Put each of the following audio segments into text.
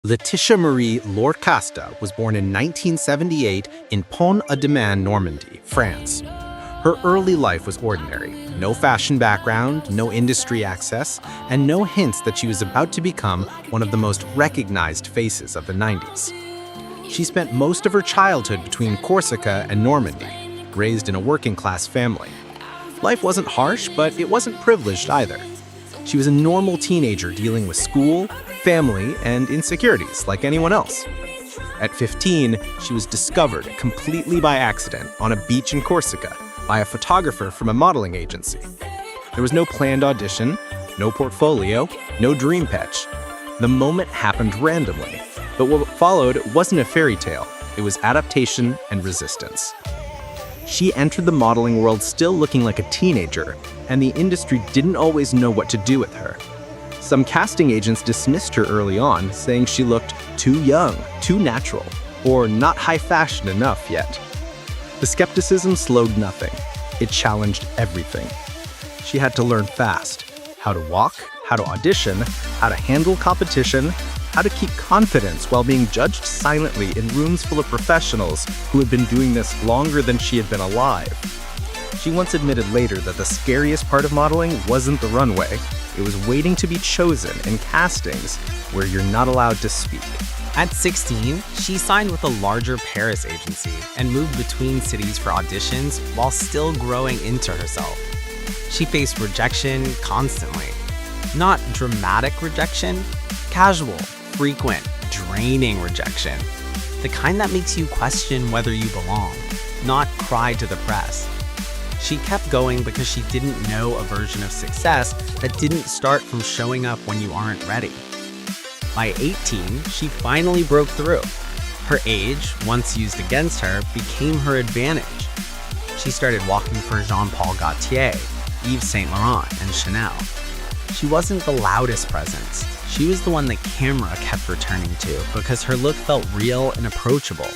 Laetitia Marie Lord Casta was born in 1978 in Pont-à-Demain, Normandy, France. Her early life was ordinary. No fashion background, no industry access, and no hints that she was about to become one of the most recognized faces of the 90s. She spent most of her childhood between Corsica and Normandy, raised in a working-class family. Life wasn't harsh, but it wasn't privileged either. She was a normal teenager dealing with school, family, and insecurities like anyone else. At 15, she was discovered completely by accident on a beach in Corsica by a photographer from a modeling agency. There was no planned audition, no portfolio, no dream pitch. The moment happened randomly, but what followed wasn't a fairy tale. It was adaptation and resistance. She entered the modeling world still looking like a teenager, and the industry didn't always know what to do with her. Some casting agents dismissed her early on, saying she looked too young, too natural, or not high fashion enough yet. The skepticism slowed nothing. It challenged everything. She had to learn fast: how to walk, how to audition, how to handle competition, how to keep confidence while being judged silently in rooms full of professionals who had been doing this longer than she had been alive. She once admitted later that the scariest part of modeling wasn't the runway. It was waiting to be chosen in castings where you're not allowed to speak. At 16, she signed with a larger Paris agency and moved between cities for auditions while still growing into herself. She faced rejection constantly. Not dramatic rejection, casual, frequent, draining rejection. The kind that makes you question whether you belong, not cry to the press. She kept going because she didn't know a version of success that didn't start from showing up when you aren't ready. By 18, she finally broke through. Her age, once used against her, became her advantage. She started walking for Jean-Paul Gaultier, Yves Saint Laurent, and Chanel. She wasn't the loudest presence. She was the one the camera kept returning to because her look felt real and approachable.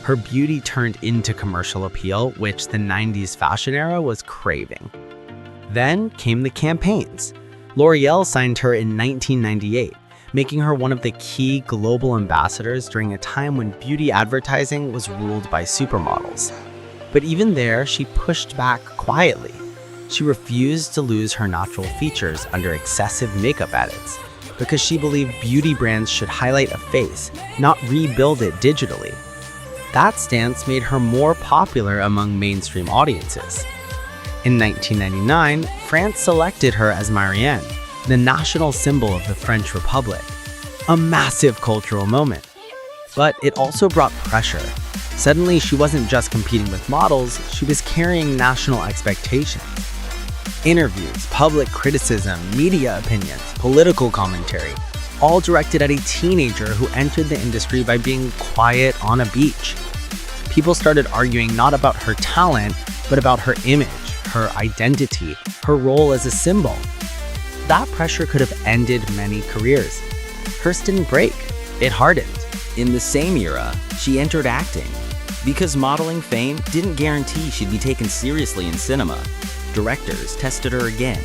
Her beauty turned into commercial appeal, which the 90s fashion era was craving. Then came the campaigns. L'Oreal signed her in 1998, making her one of the key global ambassadors during a time when beauty advertising was ruled by supermodels. But even there, she pushed back quietly. She refused to lose her natural features under excessive makeup edits because she believed beauty brands should highlight a face, not rebuild it digitally. That stance made her more popular among mainstream audiences. In 1999, France selected her as Marianne, the national symbol of the French Republic. A massive cultural moment. But it also brought pressure. Suddenly, she wasn't just competing with models, she was carrying national expectations. Interviews, public criticism, media opinions, political commentary, all directed at a teenager who entered the industry by being quiet on a beach. People started arguing not about her talent, but about her image, her identity, her role as a symbol. That pressure could have ended many careers. Hers didn't break, it hardened. In the same era, she entered acting. Because modeling fame didn't guarantee she'd be taken seriously in cinema, directors tested her again,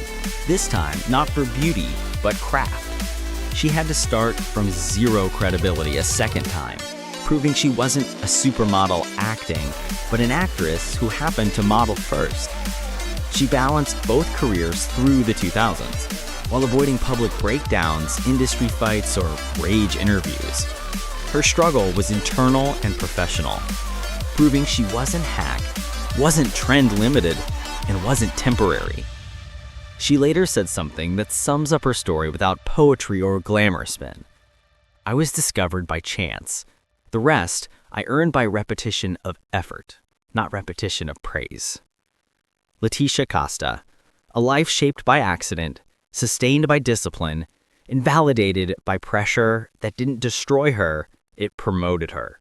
this time not for beauty, but craft. She had to start from zero credibility a second time, proving she wasn't a supermodel acting, but an actress who happened to model first. She balanced both careers through the 2000s, while avoiding public breakdowns, industry fights, or rage interviews. Her struggle was internal and professional, proving she wasn't hack, wasn't trend-limited, and wasn't temporary. She later said something that sums up her story without poetry or glamour spin. "I was discovered by chance. The rest I earned by repetition of effort, not repetition of praise." Laetitia Casta, a life shaped by accident, sustained by discipline, invalidated by pressure that didn't destroy her, it promoted her.